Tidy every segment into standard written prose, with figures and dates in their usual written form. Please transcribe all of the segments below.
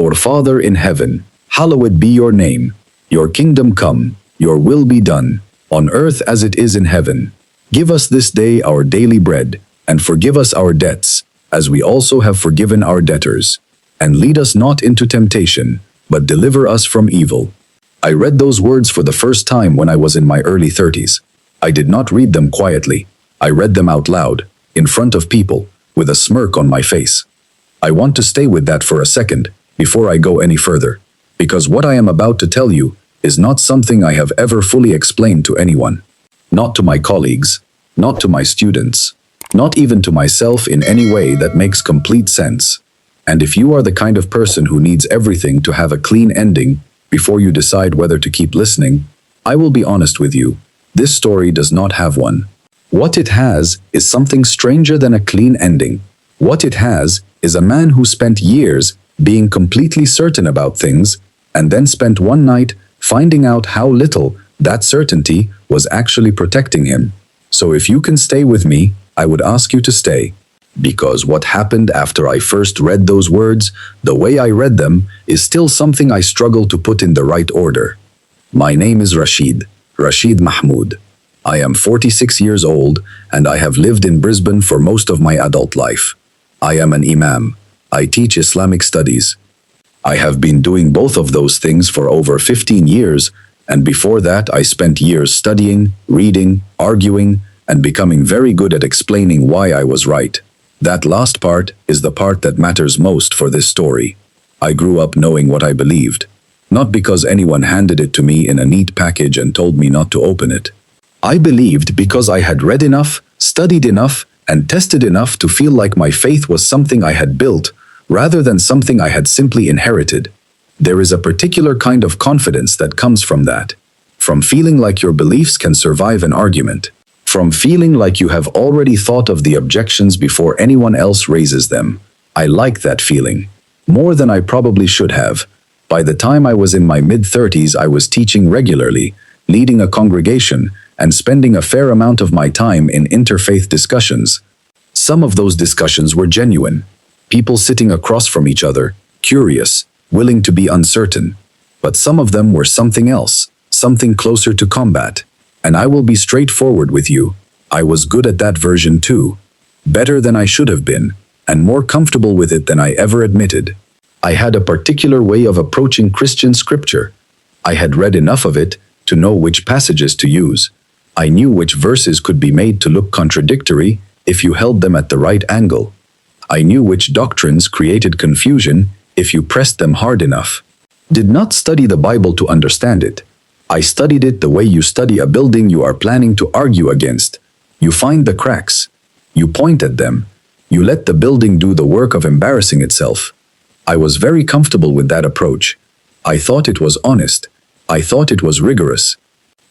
Our Father in heaven, hallowed be your name. Your kingdom come, your will be done, on earth as it is in heaven. Give us this day our daily bread, and forgive us our debts, as we also have forgiven our debtors. And lead us not into temptation, but deliver us from evil. I read those words for the first time when I was in my early 30s. I did not read them quietly. I read them out loud, in front of people, with a smirk on my face. I want to stay with that for a second, before I go any further, because what I am about to tell you is not something I have ever fully explained to anyone. Not to my colleagues, not to my students, not even to myself in any way that makes complete sense. And if you are the kind of person who needs everything to have a clean ending before you decide whether to keep listening, I will be honest with you, this story does not have one. What it has is something stranger than a clean ending. What it has is a man who spent years being completely certain about things, and then spent one night finding out how little that certainty was actually protecting him. So if you can stay with me, I would ask you to stay. Because what happened after I first read those words, the way I read them, is still something I struggle to put in the right order. My name is Rashid Mahmoud. I am 46 years old, and I have lived in Brisbane for most of my adult life. I am an imam. I teach Islamic studies. I have been doing both of those things for over 15 years, and before that I spent years studying, reading, arguing, and becoming very good at explaining why I was right. That last part is the part that matters most for this story. I grew up knowing what I believed, not because anyone handed it to me in a neat package and told me not to open it. I believed because I had read enough, studied enough, and tested enough to feel like my faith was something I had built, rather than something I had simply inherited. There is a particular kind of confidence that comes from that. From feeling like your beliefs can survive an argument. From feeling like you have already thought of the objections before anyone else raises them. I like that feeling. More than I probably should have. By the time I was in my mid-30s, I was teaching regularly, leading a congregation, and spending a fair amount of my time in interfaith discussions. Some of those discussions were genuine. People sitting across from each other, curious, willing to be uncertain. But some of them were something else, something closer to combat. And I will be straightforward with you. I was good at that version too. Better than I should have been, and more comfortable with it than I ever admitted. I had a particular way of approaching Christian scripture. I had read enough of it to know which passages to use. I knew which verses could be made to look contradictory if you held them at the right angle. I knew which doctrines created confusion if you pressed them hard enough. Did not study the Bible to understand it. I studied it the way you study a building you are planning to argue against. You find the cracks. You point at them. You let the building do the work of embarrassing itself. I was very comfortable with that approach. I thought it was honest. I thought it was rigorous.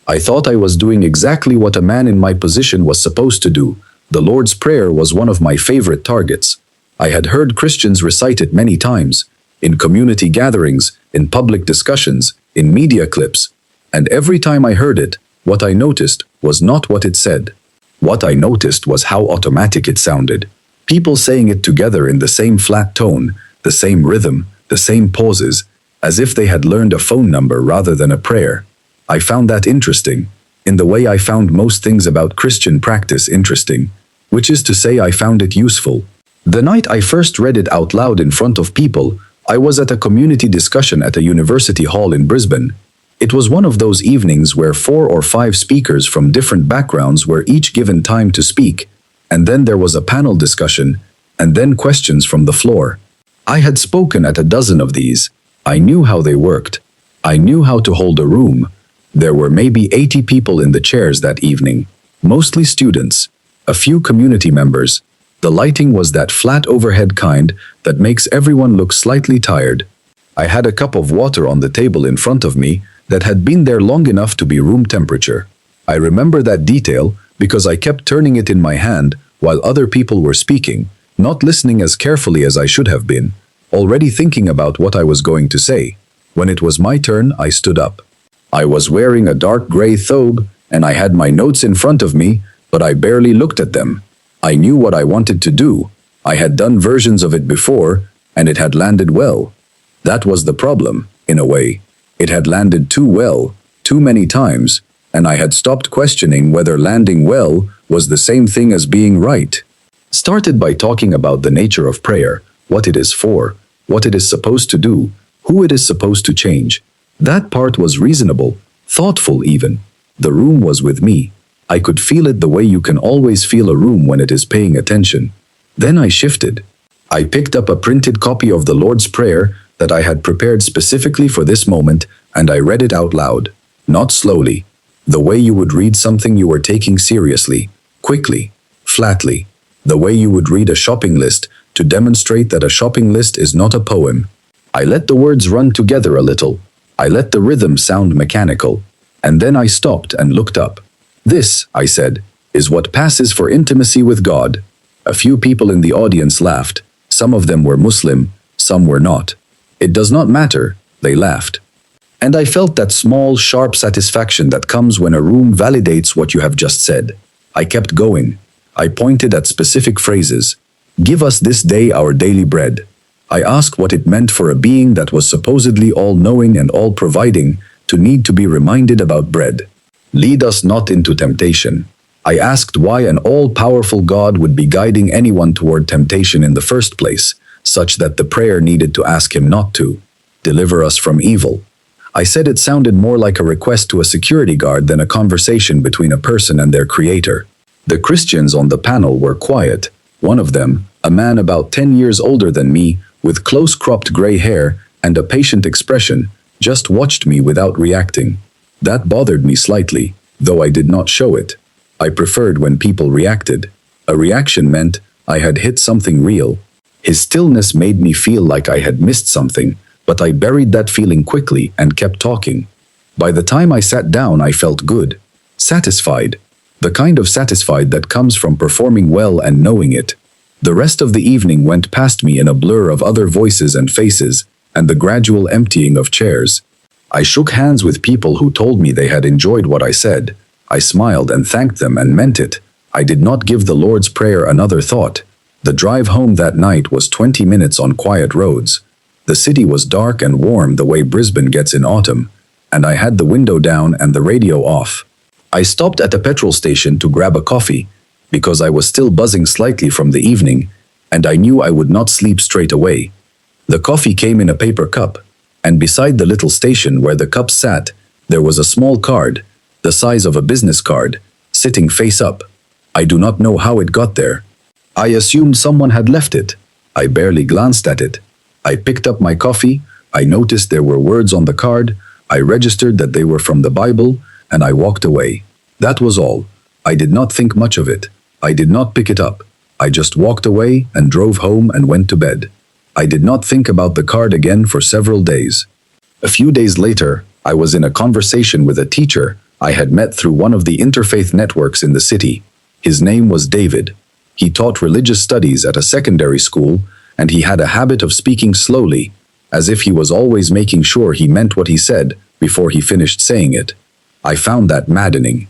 I thought I was doing exactly what a man in my position was supposed to do. The Lord's Prayer was one of my favorite targets. I had heard Christians recite it many times, in community gatherings, in public discussions, in media clips. And every time I heard it, what I noticed was not what it said. What I noticed was how automatic it sounded. People saying it together in the same flat tone, the same rhythm, the same pauses, as if they had learned a phone number rather than a prayer. I found that interesting, in the way I found most things about Christian practice interesting, which is to say I found it useful. The night I first read it out loud in front of people, I was at a community discussion at a university hall in Brisbane. It was one of those evenings where 4 or 5 speakers from different backgrounds were each given time to speak, and then there was a panel discussion, and then questions from the floor. I had spoken at a dozen of these. I knew how they worked. I knew how to hold a room. There were maybe 80 people in the chairs that evening, mostly students, a few community members. The lighting was that flat overhead kind that makes everyone look slightly tired. I had a cup of water on the table in front of me that had been there long enough to be room temperature. I remember that detail because I kept turning it in my hand while other people were speaking, not listening as carefully as I should have been, already thinking about what I was going to say. When it was my turn, I stood up. I was wearing a dark gray thobe, and I had my notes in front of me, but I barely looked at them. I knew what I wanted to do. I had done versions of it before, and it had landed well. That was the problem, in a way. It had landed too well, too many times, and I had stopped questioning whether landing well was the same thing as being right. Started by talking about the nature of prayer, what it is for, what it is supposed to do, who it is supposed to change. That part was reasonable, thoughtful even. The room was with me. I could feel it the way you can always feel a room when it is paying attention. Then I shifted. I picked up a printed copy of the Lord's Prayer that I had prepared specifically for this moment, and I read it out loud. Not slowly. The way you would read something you were taking seriously, quickly, flatly. The way you would read a shopping list to demonstrate that a shopping list is not a poem. I let the words run together a little. I let the rhythm sound mechanical. And then I stopped and looked up. This, I said, is what passes for intimacy with God. A few people in the audience laughed. Some of them were Muslim, some were not. It does not matter, they laughed. And I felt that small, sharp satisfaction that comes when a room validates what you have just said. I kept going. I pointed at specific phrases. Give us this day our daily bread. I asked what it meant for a being that was supposedly all-knowing and all-providing to need to be reminded about bread. Lead us not into temptation. I asked why an all-powerful God would be guiding anyone toward temptation in the first place, such that the prayer needed to ask him not to. Deliver us from evil. I said it sounded more like a request to a security guard than a conversation between a person and their creator. The Christians on the panel were quiet. One of them, a man about 10 years older than me, with close-cropped gray hair and a patient expression, just watched me without reacting. That bothered me slightly, though I did not show it. I preferred when people reacted. A reaction meant I had hit something real. His stillness made me feel like I had missed something, but I buried that feeling quickly and kept talking. By the time I sat down, I felt good. Satisfied. The kind of satisfied that comes from performing well and knowing it. The rest of the evening went past me in a blur of other voices and faces, and the gradual emptying of chairs. I shook hands with people who told me they had enjoyed what I said. I smiled and thanked them and meant it. I did not give the Lord's Prayer another thought. The drive home that night was 20 minutes on quiet roads. The city was dark and warm the way Brisbane gets in autumn, and I had the window down and the radio off. I stopped at a petrol station to grab a coffee, because I was still buzzing slightly from the evening, and I knew I would not sleep straight away. The coffee came in a paper cup, and beside the little station where the cup sat, there was a small card, the size of a business card, sitting face up. I do not know how it got there. I assumed someone had left it. I barely glanced at it. I picked up my coffee, I noticed there were words on the card, I registered that they were from the Bible, and I walked away. That was all. I did not think much of it. I did not pick it up. I just walked away and drove home and went to bed. I did not think about the card again for several days. A few days later, I was in a conversation with a teacher I had met through one of the interfaith networks in the city. His name was David. He taught religious studies at a secondary school, and he had a habit of speaking slowly, as if he was always making sure he meant what he said before he finished saying it. I found that maddening.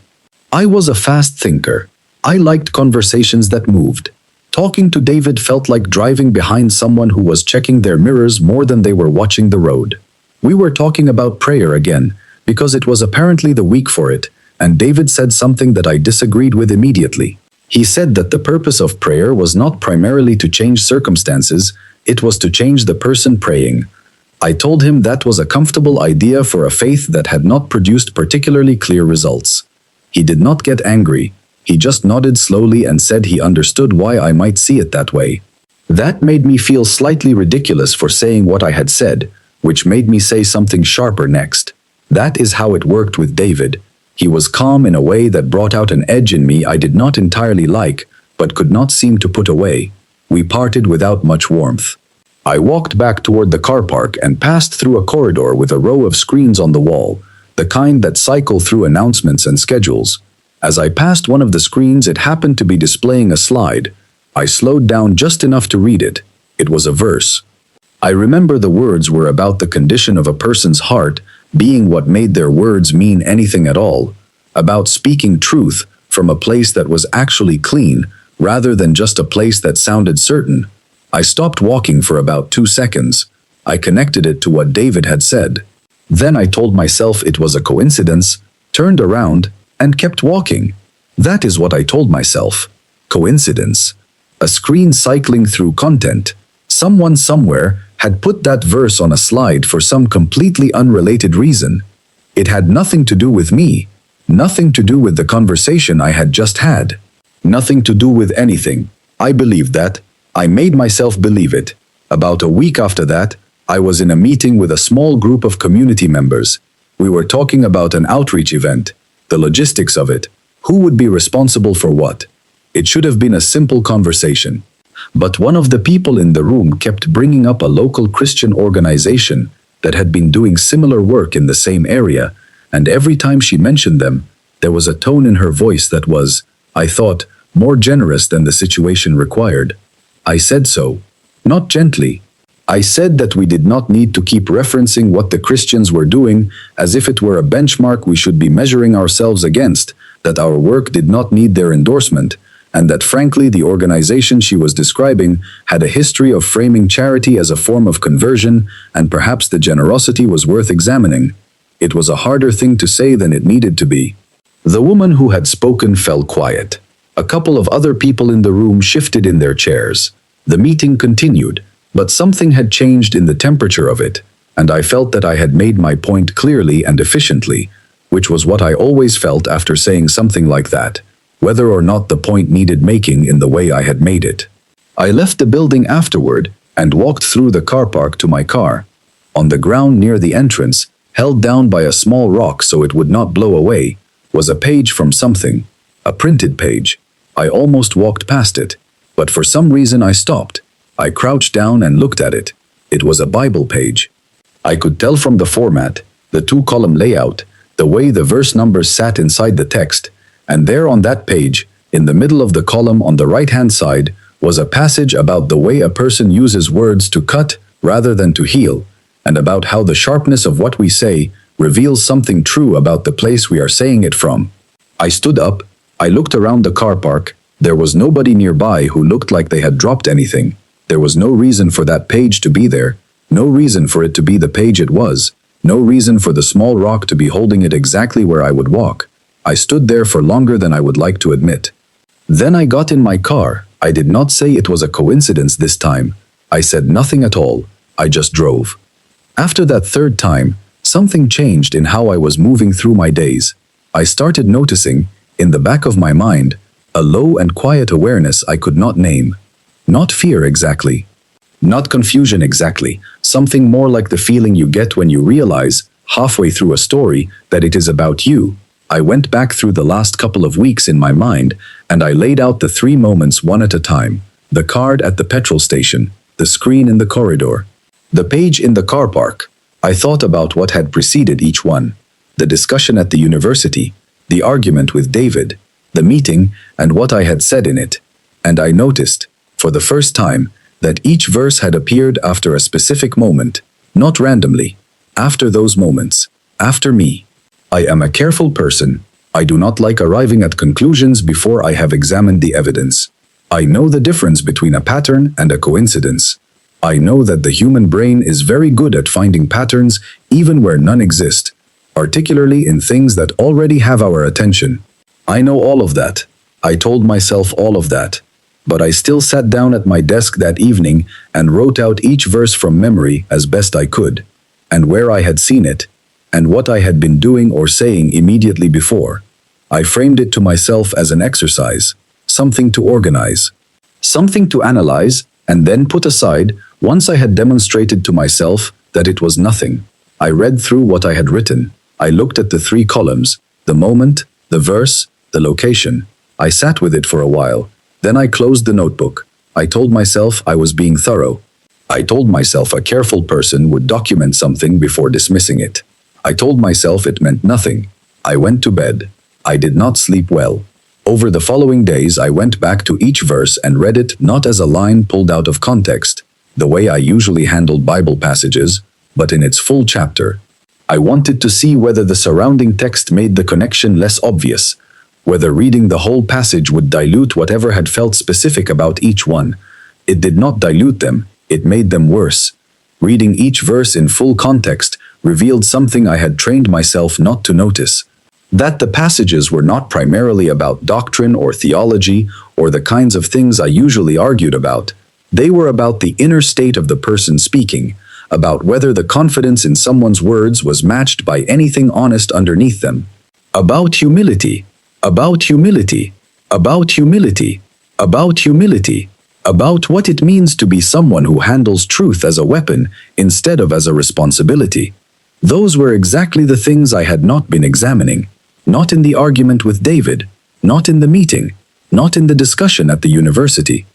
I was a fast thinker. I liked conversations that moved. Talking to David felt like driving behind someone who was checking their mirrors more than they were watching the road. We were talking about prayer again, because it was apparently the week for it, and David said something that I disagreed with immediately. He said that the purpose of prayer was not primarily to change circumstances, it was to change the person praying. I told him that was a comfortable idea for a faith that had not produced particularly clear results. He did not get angry. He just nodded slowly and said he understood why I might see it that way. That made me feel slightly ridiculous for saying what I had said, which made me say something sharper next. That is how it worked with David. He was calm in a way that brought out an edge in me I did not entirely like, but could not seem to put away. We parted without much warmth. I walked back toward the car park and passed through a corridor with a row of screens on the wall, the kind that cycle through announcements and schedules. As I passed one of the screens, it happened to be displaying a slide. I slowed down just enough to read it. It was a verse. I remember the words were about the condition of a person's heart being what made their words mean anything at all, about speaking truth from a place that was actually clean rather than just a place that sounded certain. I stopped walking for about 2 seconds. I connected it to what David had said. Then I told myself it was a coincidence, turned around, and kept walking. That is what I told myself. Coincidence. A screen cycling through content. Someone somewhere had put that verse on a slide for some completely unrelated reason. It had nothing to do with me. Nothing to do with the conversation I had just had. Nothing to do with anything. I believed that. I made myself believe it. About a week after that, I was in a meeting with a small group of community members. We were talking about an outreach event, the logistics of it, who would be responsible for what. It should have been a simple conversation. But one of the people in the room kept bringing up a local Christian organization that had been doing similar work in the same area, and every time she mentioned them, there was a tone in her voice that was, I thought, more generous than the situation required. I said so. Not gently. I said that we did not need to keep referencing what the Christians were doing as if it were a benchmark we should be measuring ourselves against, that our work did not need their endorsement, and that frankly the organization she was describing had a history of framing charity as a form of conversion, and perhaps the generosity was worth examining. It was a harder thing to say than it needed to be. The woman who had spoken fell quiet. A couple of other people in the room shifted in their chairs. The meeting continued, but something had changed in the temperature of it, and I felt that I had made my point clearly and efficiently, which was what I always felt after saying something like that, whether or not the point needed making in the way I had made it. I left the building afterward and walked through the car park to my car. On the ground near the entrance, held down by a small rock so it would not blow away, was a page from something, a printed page. I almost walked past it, but for some reason I stopped. I crouched down and looked at it. It was a Bible page. I could tell from the format, the two-column layout, the way the verse numbers sat inside the text, and there on that page, in the middle of the column on the right-hand side, was a passage about the way a person uses words to cut rather than to heal, and about how the sharpness of what we say reveals something true about the place we are saying it from. I stood up. I looked around the car park. There was nobody nearby who looked like they had dropped anything. There was no reason for that page to be there, no reason for it to be the page it was, no reason for the small rock to be holding it exactly where I would walk. I stood there for longer than I would like to admit. Then I got in my car. I did not say it was a coincidence this time. I said nothing at all. I just drove. After that third time, something changed in how I was moving through my days. I started noticing, in the back of my mind, a low and quiet awareness I could not name. Not fear exactly. Not confusion exactly. Something more like the feeling you get when you realize, halfway through a story, that it is about you. I went back through the last couple of weeks in my mind, and I laid out the 3 moments one at a time. The card at the petrol station, the screen in the corridor, the page in the car park. I thought about what had preceded each one. The discussion at the university, the argument with David, the meeting, and what I had said in it. And I noticed, for the first time, that each verse had appeared after a specific moment, not randomly. After those moments. After me. I am a careful person. I do not like arriving at conclusions before I have examined the evidence. I know the difference between a pattern and a coincidence. I know that the human brain is very good at finding patterns even where none exist, particularly in things that already have our attention. I know all of that. I told myself all of that. But I still sat down at my desk that evening and wrote out each verse from memory as best I could, and where I had seen it, and what I had been doing or saying immediately before. I framed it to myself as an exercise, something to organize, something to analyze, and then put aside once I had demonstrated to myself that it was nothing. I read through what I had written. I looked at the 3 columns, the moment, the verse, the location. I sat with it for a while. Then I closed the notebook. I told myself I was being thorough. I told myself a careful person would document something before dismissing it. I told myself it meant nothing. I went to bed. I did not sleep well. Over the following days I went back to each verse and read it not as a line pulled out of context, the way I usually handled Bible passages, but in its full chapter. I wanted to see whether the surrounding text made the connection less obvious, whether reading the whole passage would dilute whatever had felt specific about each one. It did not dilute them, it made them worse. Reading each verse in full context revealed something I had trained myself not to notice. That the passages were not primarily about doctrine or theology or the kinds of things I usually argued about. They were about the inner state of the person speaking, about whether the confidence in someone's words was matched by anything honest underneath them. About humility, about humility, about humility, about humility, about what it means to be someone who handles truth as a weapon instead of as a responsibility. Those were exactly the things I had not been examining. Not in the argument with David, not in the meeting, not in the discussion at the university.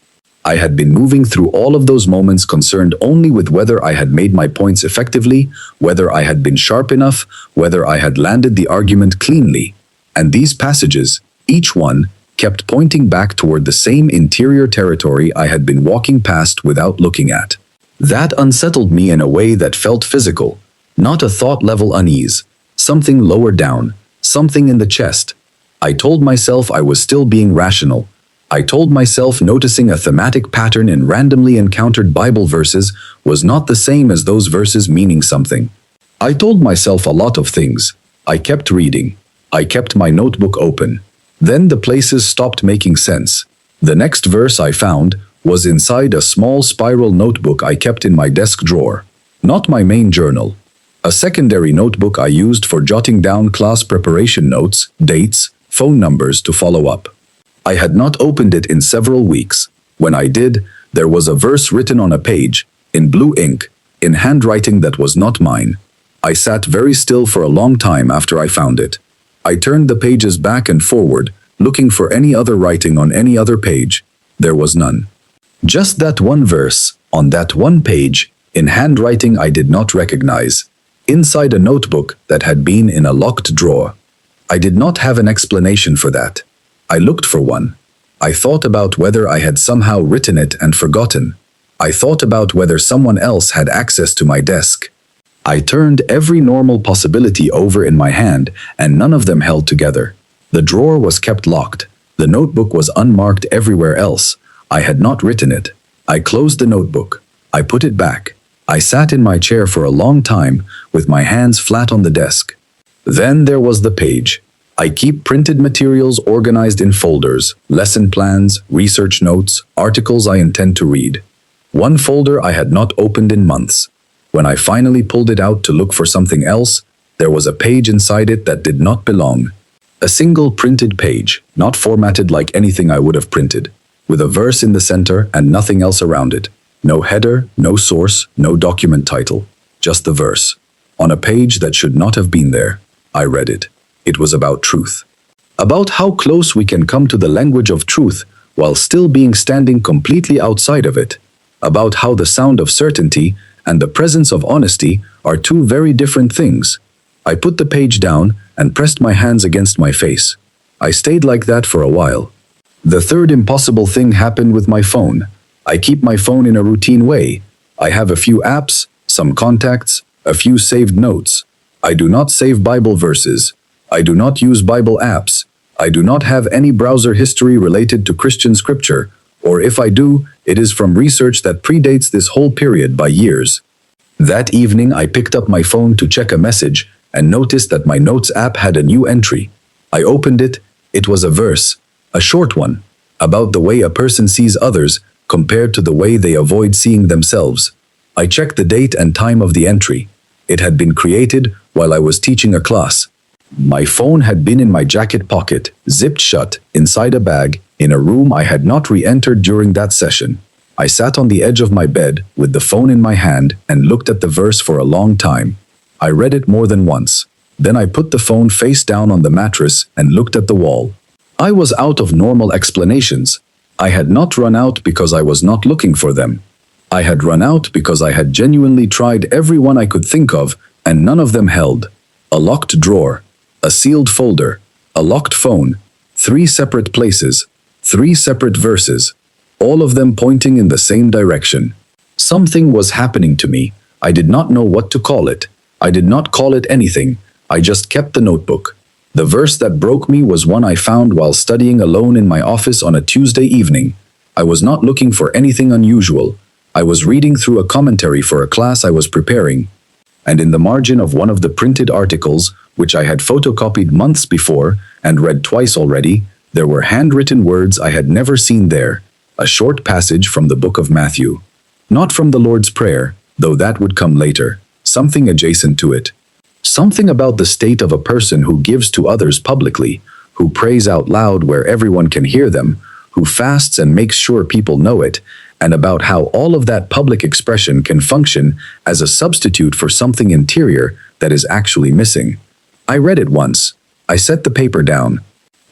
I had been moving through all of those moments concerned only with whether I had made my points effectively, whether I had been sharp enough, whether I had landed the argument cleanly. And these passages, each one, kept pointing back toward the same interior territory I had been walking past without looking at. That unsettled me in a way that felt physical, not a thought-level unease, something lower down, something in the chest. I told myself I was still being rational. I told myself noticing a thematic pattern in randomly encountered Bible verses was not the same as those verses meaning something. I told myself a lot of things. I kept reading. I kept my notebook open. Then the places stopped making sense. The next verse I found was inside a small spiral notebook I kept in my desk drawer. Not my main journal. A secondary notebook I used for jotting down class preparation notes, dates, phone numbers to follow up. I had not opened it in several weeks. When I did, there was a verse written on a page, in blue ink, in handwriting that was not mine. I sat very still for a long time after I found it. I turned the pages back and forward, looking for any other writing on any other page. There was none. Just that one verse, on that one page, in handwriting I did not recognize. Inside a notebook that had been in a locked drawer. I did not have an explanation for that. I looked for one. I thought about whether I had somehow written it and forgotten. I thought about whether someone else had access to my desk. I turned every normal possibility over in my hand, and none of them held together. The drawer was kept locked. The notebook was unmarked everywhere else. I had not written it. I closed the notebook. I put it back. I sat in my chair for a long time, with my hands flat on the desk. Then there was the page. I keep printed materials organized in folders, lesson plans, research notes, articles I intend to read. One folder I had not opened in months. When I finally pulled it out to look for something else, there was a page inside it that did not belong. A single printed page, not formatted like anything I would have printed, with a verse in the center and nothing else around it. No header, no source, no document title, just the verse. On a page that should not have been there. I read it. It was about truth. About how close we can come to the language of truth while still being standing completely outside of it. About how the sound of certainty and the presence of honesty are two very different things. I put the page down and pressed my hands against my face. I stayed like that for a while. The third impossible thing happened with my phone. I keep my phone in a routine way. I have a few apps, some contacts, a few saved notes. I do not save Bible verses. I do not use Bible apps. I do not have any browser history related to Christian scripture, or if I do, it is from research that predates this whole period by years. That evening I picked up my phone to check a message and noticed that my Notes app had a new entry. I opened it. It was a verse, a short one, about the way a person sees others compared to the way they avoid seeing themselves. I checked the date and time of the entry. It had been created while I was teaching a class. My phone had been in my jacket pocket, zipped shut, inside a bag, in a room I had not re-entered during that session. I sat on the edge of my bed with the phone in my hand and looked at the verse for a long time. I read it more than once. Then I put the phone face down on the mattress and looked at the wall. I was out of normal explanations. I had not run out because I was not looking for them. I had run out because I had genuinely tried every one I could think of, and none of them held. A locked drawer, a sealed folder, a locked phone, 3 separate places, 3 separate verses, all of them pointing in the same direction. Something was happening to me. I did not know what to call it. I did not call it anything. I just kept the notebook. The verse that broke me was one I found while studying alone in my office on a Tuesday evening. I was not looking for anything unusual. I was reading through a commentary for a class I was preparing, and in the margin of one of the printed articles, which I had photocopied months before and read twice already, there were handwritten words I had never seen there, a short passage from the book of Matthew. Not from the Lord's Prayer, though that would come later, something adjacent to it. Something about the state of a person who gives to others publicly, who prays out loud where everyone can hear them, who fasts and makes sure people know it, and about how all of that public expression can function as a substitute for something interior that is actually missing. I read it once. I set the paper down.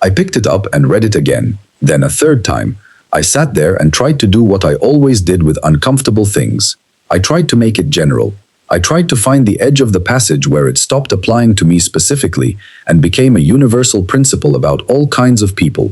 I picked it up and read it again. Then a third time. I sat there and tried to do what I always did with uncomfortable things. I tried to make it general. I tried to find the edge of the passage where it stopped applying to me specifically and became a universal principle about all kinds of people.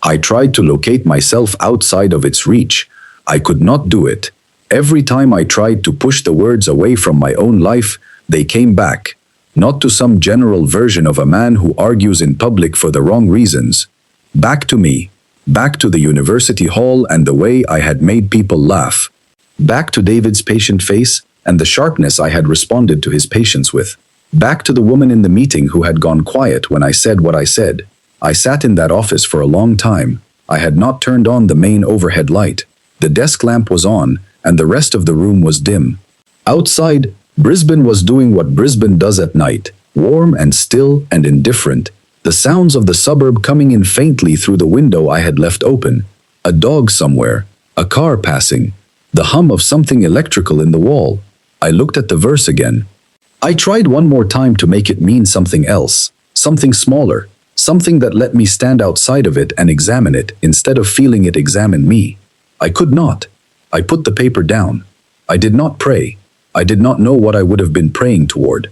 I tried to locate myself outside of its reach. I could not do it. Every time I tried to push the words away from my own life, they came back. Not to some general version of a man who argues in public for the wrong reasons. Back to me. Back to the university hall and the way I had made people laugh. Back to David's patient face and the sharpness I had responded to his patience with. Back to the woman in the meeting who had gone quiet when I said what I said. I sat in that office for a long time. I had not turned on the main overhead light. The desk lamp was on, and the rest of the room was dim. Outside, Brisbane was doing what Brisbane does at night, warm and still and indifferent. The sounds of the suburb coming in faintly through the window I had left open. A dog somewhere, a car passing, the hum of something electrical in the wall. I looked at the verse again. I tried one more time to make it mean something else, something smaller, something that let me stand outside of it and examine it instead of feeling it examine me. I could not. I put the paper down. I did not pray. I did not know what I would have been praying toward.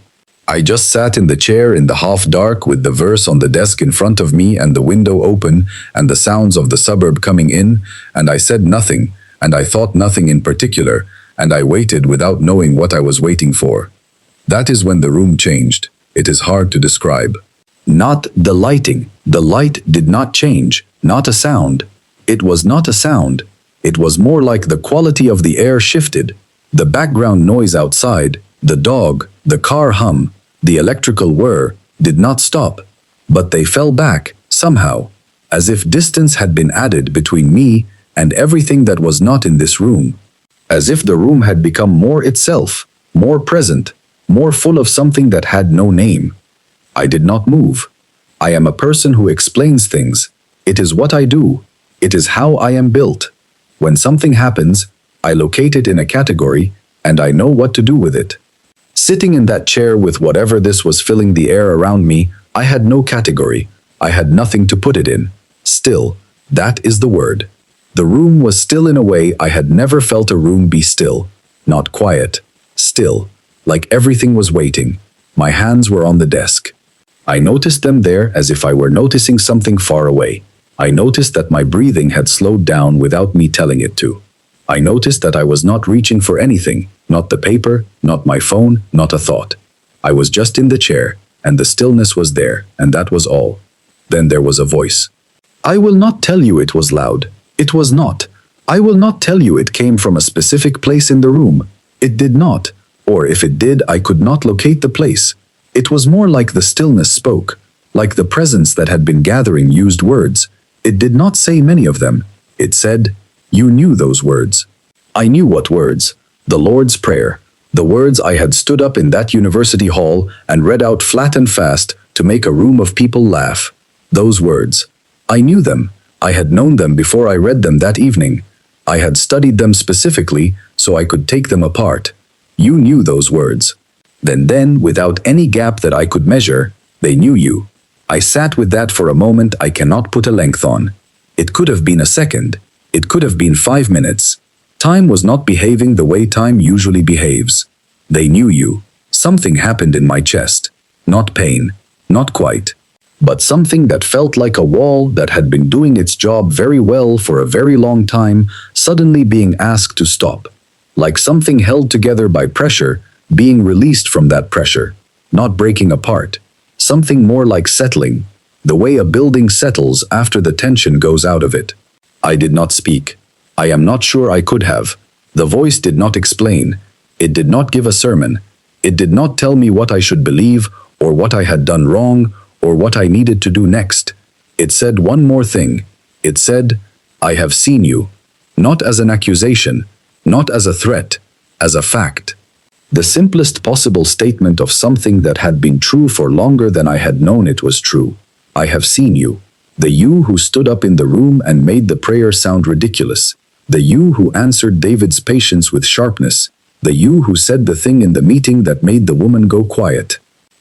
I just sat in the chair in the half-dark with the verse on the desk in front of me and the window open and the sounds of the suburb coming in, and I said nothing, and I thought nothing in particular, and I waited without knowing what I was waiting for. That is when the room changed. It is hard to describe. Not the lighting. The light did not change. Not a sound. It was not a sound. It was more like the quality of the air shifted. The background noise outside, the dog, the car hum, the electrical whir, did not stop, but they fell back, somehow, as if distance had been added between me and everything that was not in this room. As if the room had become more itself, more present, more full of something that had no name. I did not move. I am a person who explains things. It is what I do. It is how I am built. When something happens, I locate it in a category, and I know what to do with it. Sitting in that chair with whatever this was filling the air around me, I had no category. I had nothing to put it in. Still, that is the word. The room was still in a way I had never felt a room be still. Not quiet. Still. Like everything was waiting. My hands were on the desk. I noticed them there as if I were noticing something far away. I noticed that my breathing had slowed down without me telling it to. I noticed that I was not reaching for anything, not the paper, not my phone, not a thought. I was just in the chair, and the stillness was there, and that was all. Then there was a voice. I will not tell you it was loud. It was not. I will not tell you it came from a specific place in the room. It did not. Or if it did, I could not locate the place. It was more like the stillness spoke, like the presence that had been gathering used words. It did not say many of them. It said, you knew those words. I knew what words. The Lord's Prayer. The words I had stood up in that university hall and read out flat and fast to make a room of people laugh. Those words. I knew them. I had known them before I read them that evening. I had studied them specifically so I could take them apart. You knew those words. Then, without any gap that I could measure, they knew you. I sat with that for a moment I cannot put a length on. It could have been a second. It could have been 5 minutes. Time was not behaving the way time usually behaves. They knew you. Something happened in my chest. Not pain. Not quite. But something that felt like a wall that had been doing its job very well for a very long time, suddenly being asked to stop. Like something held together by pressure, being released from that pressure. Not breaking apart. Something more like settling. The way a building settles after the tension goes out of it. I did not speak. I am not sure I could have. The voice did not explain. It did not give a sermon. It did not tell me what I should believe, or what I had done wrong, or what I needed to do next. It said one more thing. It said, "I have seen you." Not as an accusation, not as a threat, as a fact. The simplest possible statement of something that had been true for longer than I had known it was true. I have seen you. The you who stood up in the room and made the prayer sound ridiculous. The you who answered David's patience with sharpness. The you who said the thing in the meeting that made the woman go quiet.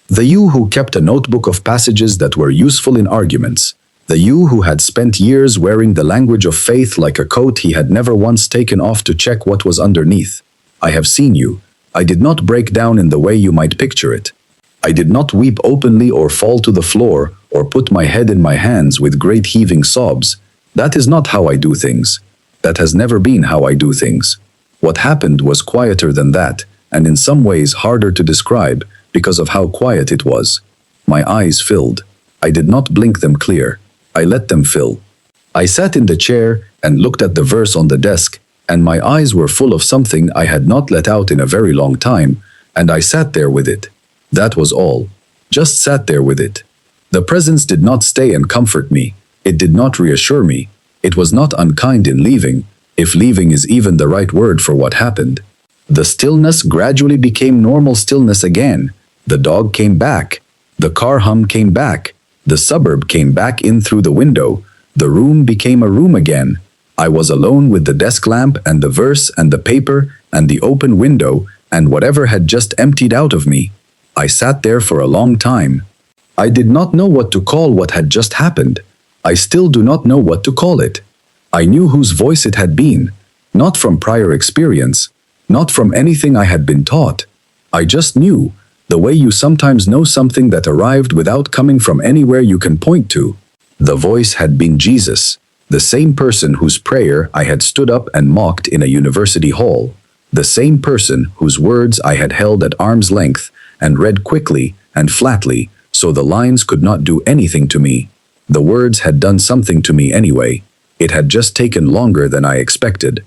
The you who kept a notebook of passages that were useful in arguments. The you who had spent years wearing the language of faith like a coat he had never once taken off to check what was underneath. I have seen you. I did not break down in the way you might picture it. I did not weep openly or fall to the floor or put my head in my hands with great heaving sobs. That is not how I do things. That has never been how I do things. What happened was quieter than that, and in some ways harder to describe because of how quiet it was. My eyes filled. I did not blink them clear. I let them fill. I sat in the chair and looked at the verse on the desk, and my eyes were full of something I had not let out in a very long time, and I sat there with it. That was all. Just sat there with it. The presence did not stay and comfort me. It did not reassure me. It was not unkind in leaving, if leaving is even the right word for what happened. The stillness gradually became normal stillness again. The dog came back. The car hum came back. The suburb came back in through the window. The room became a room again. I was alone with the desk lamp and the verse and the paper and the open window and whatever had just emptied out of me. I sat there for a long time. I did not know what to call what had just happened. I still do not know what to call it. I knew whose voice it had been, not from prior experience, not from anything I had been taught. I just knew, the way you sometimes know something that arrived without coming from anywhere you can point to. The voice had been Jesus, the same person whose prayer I had stood up and mocked in a university hall, the same person whose words I had held at arm's length and read quickly and flatly so the lines could not do anything to me. The words had done something to me anyway. It had just taken longer than I expected.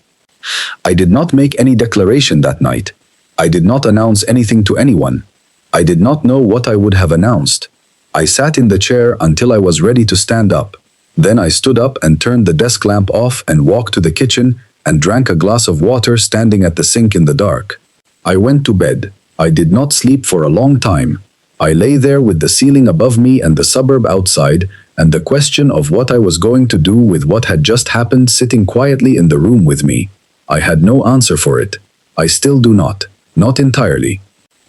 I did not make any declaration that night. I did not announce anything to anyone. I did not know what I would have announced. I sat in the chair until I was ready to stand up. Then I stood up and turned the desk lamp off and walked to the kitchen and drank a glass of water standing at the sink in the dark. I went to bed. I did not sleep for a long time. I lay there with the ceiling above me and the suburb outside, and the question of what I was going to do with what had just happened sitting quietly in the room with me. I had no answer for it. I still do not entirely.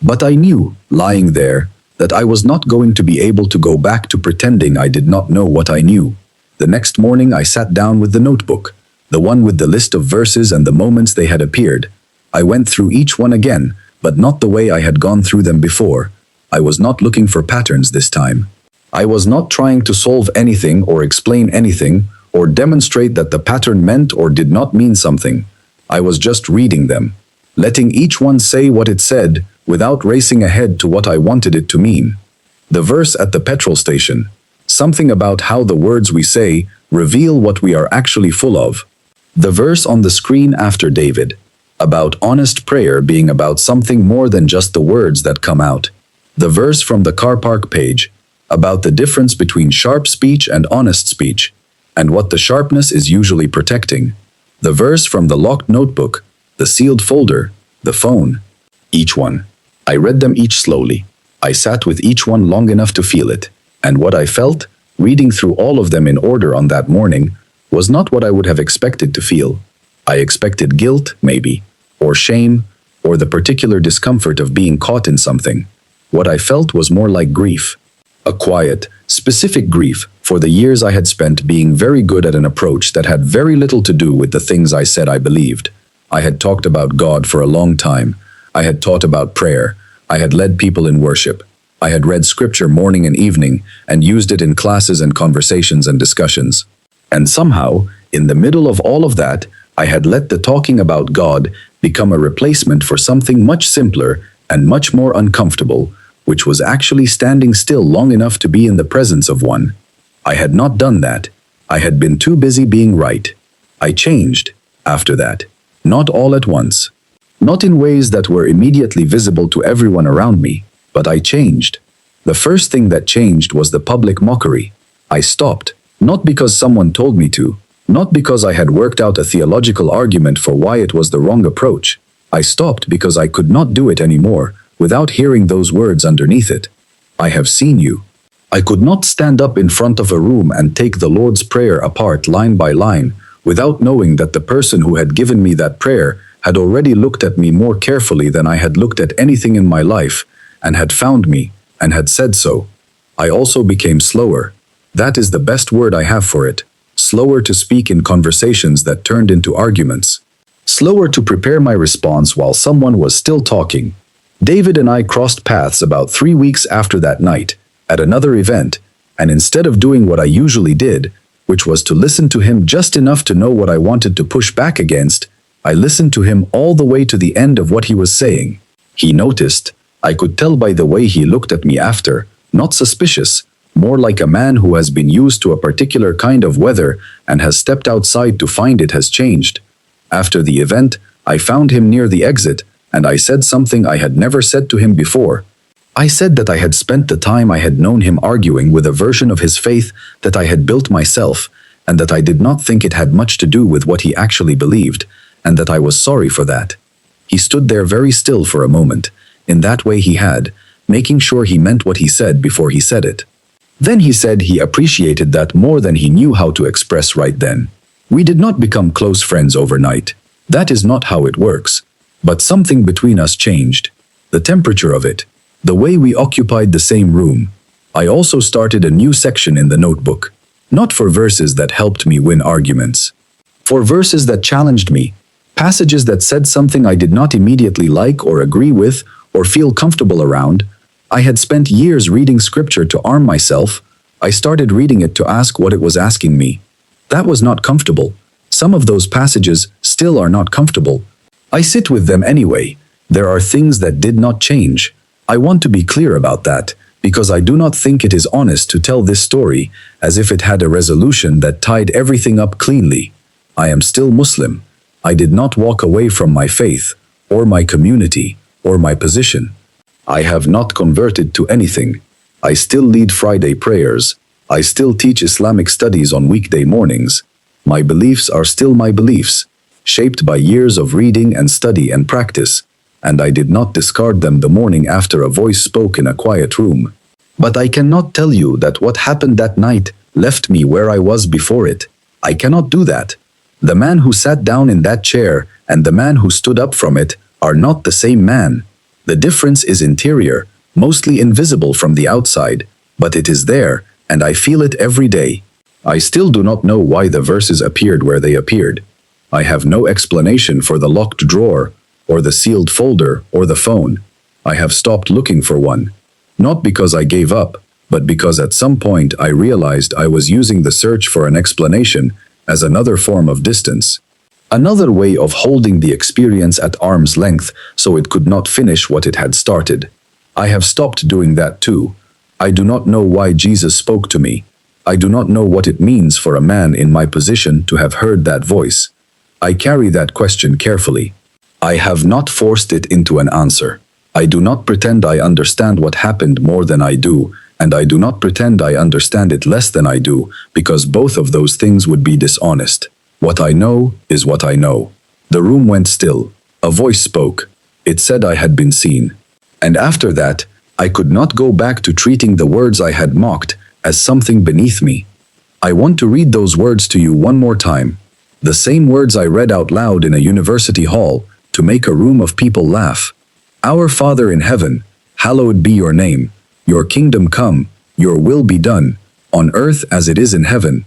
But I knew, lying there, that I was not going to be able to go back to pretending I did not know what I knew. The next morning I sat down with the notebook, the one with the list of verses and the moments they had appeared. I went through each one again, but not the way I had gone through them before. I was not looking for patterns this time. I was not trying to solve anything or explain anything or demonstrate that the pattern meant or did not mean something. I was just reading them, letting each one say what it said without racing ahead to what I wanted it to mean. The verse at the petrol station, something about how the words we say reveal what we are actually full of. The verse on the screen after David, about honest prayer being about something more than just the words that come out. The verse from the car park page, about the difference between sharp speech and honest speech, and what the sharpness is usually protecting. The verse from the locked notebook, the sealed folder, the phone. Each one. I read them each slowly. I sat with each one long enough to feel it, and what I felt, reading through all of them in order on that morning, was not what I would have expected to feel. I expected guilt, maybe, or shame, or the particular discomfort of being caught in something. What I felt was more like grief. A quiet, specific grief for the years I had spent being very good at an approach that had very little to do with the things I said I believed. I had talked about God for a long time. I had taught about prayer. I had led people in worship. I had read scripture morning and evening and used it in classes and conversations and discussions. And somehow, in the middle of all of that, I had let the talking about God become a replacement for something much simpler and much more uncomfortable, which was actually standing still long enough to be in the presence of one. I had not done that. I had been too busy being right. I changed after that. Not all at once. Not in ways that were immediately visible to everyone around me, but I changed. The first thing that changed was the public mockery. I stopped, not because someone told me to, not because I had worked out a theological argument for why it was the wrong approach. I stopped because I could not do it anymore without hearing those words underneath it. I have seen you. I could not stand up in front of a room and take the Lord's Prayer apart line by line without knowing that the person who had given me that prayer had already looked at me more carefully than I had looked at anything in my life, and had found me, and had said so. I also became slower. That is the best word I have for it. Slower to speak in conversations that turned into arguments. Slower to prepare my response while someone was still talking. David and I crossed paths about 3 weeks after that night, at another event, and instead of doing what I usually did, which was to listen to him just enough to know what I wanted to push back against, I listened to him all the way to the end of what he was saying. He noticed. I could tell by the way he looked at me after, not suspicious, more like a man who has been used to a particular kind of weather and has stepped outside to find it has changed. After the event, I found him near the exit, and I said something I had never said to him before. I said that I had spent the time I had known him arguing with a version of his faith that I had built myself, and that I did not think it had much to do with what he actually believed, and that I was sorry for that. He stood there very still for a moment, in that way he had, making sure he meant what he said before he said it. Then he said he appreciated that more than he knew how to express right then. We did not become close friends overnight. That is not how it works. But something between us changed. The temperature of it. The way we occupied the same room. I also started a new section in the notebook. Not for verses that helped me win arguments. For verses that challenged me. Passages that said something I did not immediately like or agree with or feel comfortable around. I had spent years reading scripture to arm myself. I started reading it to ask what it was asking me. That was not comfortable. Some of those passages still are not comfortable. I sit with them anyway. There are things that did not change. I want to be clear about that, because I do not think it is honest to tell this story as if it had a resolution that tied everything up cleanly. I am still Muslim. I did not walk away from my faith, or my community, or my position. I have not converted to anything. I still lead Friday prayers. I still teach Islamic studies on weekday mornings. My beliefs are still my beliefs, shaped by years of reading and study and practice, and I did not discard them the morning after a voice spoke in a quiet room. But I cannot tell you that what happened that night left me where I was before it. I cannot do that. The man who sat down in that chair and the man who stood up from it are not the same man. The difference is interior, mostly invisible from the outside, but it is there, and I feel it every day. I still do not know why the verses appeared where they appeared. I have no explanation for the locked drawer, or the sealed folder, or the phone. I have stopped looking for one. Not because I gave up, but because at some point I realized I was using the search for an explanation as another form of distance. Another way of holding the experience at arm's length so it could not finish what it had started. I have stopped doing that too. I do not know why Jesus spoke to me. I do not know what it means for a man in my position to have heard that voice. I carry that question carefully. I have not forced it into an answer. I do not pretend I understand what happened more than I do, and I do not pretend I understand it less than I do, because both of those things would be dishonest. What I know is what I know. The room went still. A voice spoke. It said I had been seen. And after that, I could not go back to treating the words I had mocked as something beneath me. I want to read those words to you one more time. The same words I read out loud in a university hall to make a room of people laugh. Our Father in heaven, hallowed be your name. Your kingdom come, your will be done, on earth as it is in heaven.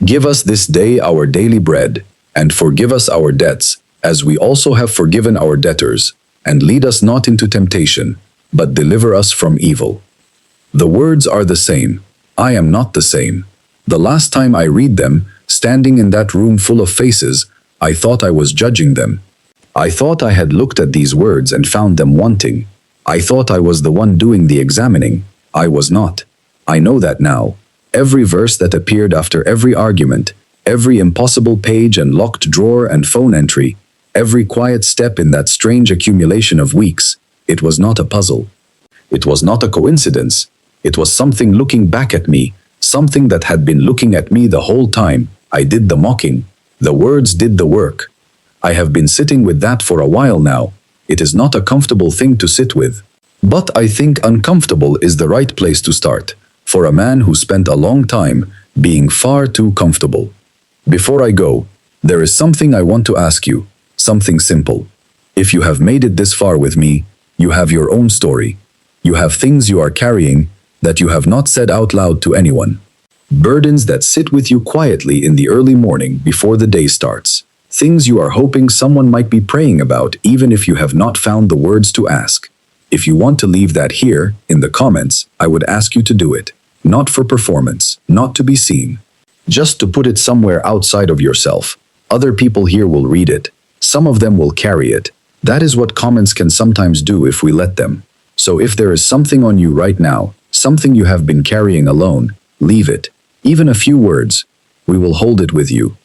Give us this day our daily bread, and forgive us our debts, as we also have forgiven our debtors, and lead us not into temptation, but deliver us from evil. The words are the same. I am not the same. The last time I read them, standing in that room full of faces, I thought I was judging them. I thought I had looked at these words and found them wanting. I thought I was the one doing the examining. I was not. I know that now. Every verse that appeared after every argument, every impossible page and locked drawer and phone entry, Every quiet step in that strange accumulation of weeks, it was not a puzzle. It was not a coincidence. It was something looking back at me, something that had been looking at me the whole time. I did the mocking. The words did the work. I have been sitting with that for a while now. It is not a comfortable thing to sit with. But I think uncomfortable is the right place to start, for a man who spent a long time being far too comfortable. Before I go, there is something I want to ask you, something simple. If you have made it this far with me, you have your own story. You have things you are carrying that you have not said out loud to anyone. Burdens that sit with you quietly in the early morning before the day starts. Things you are hoping someone might be praying about even if you have not found the words to ask. If you want to leave that here, in the comments, I would ask you to do it. Not for performance, not to be seen. Just to put it somewhere outside of yourself. Other people here will read it. Some of them will carry it. That is what comments can sometimes do if we let them. So if there is something on you right now, something you have been carrying alone, leave it. Even a few words. We will hold it with you.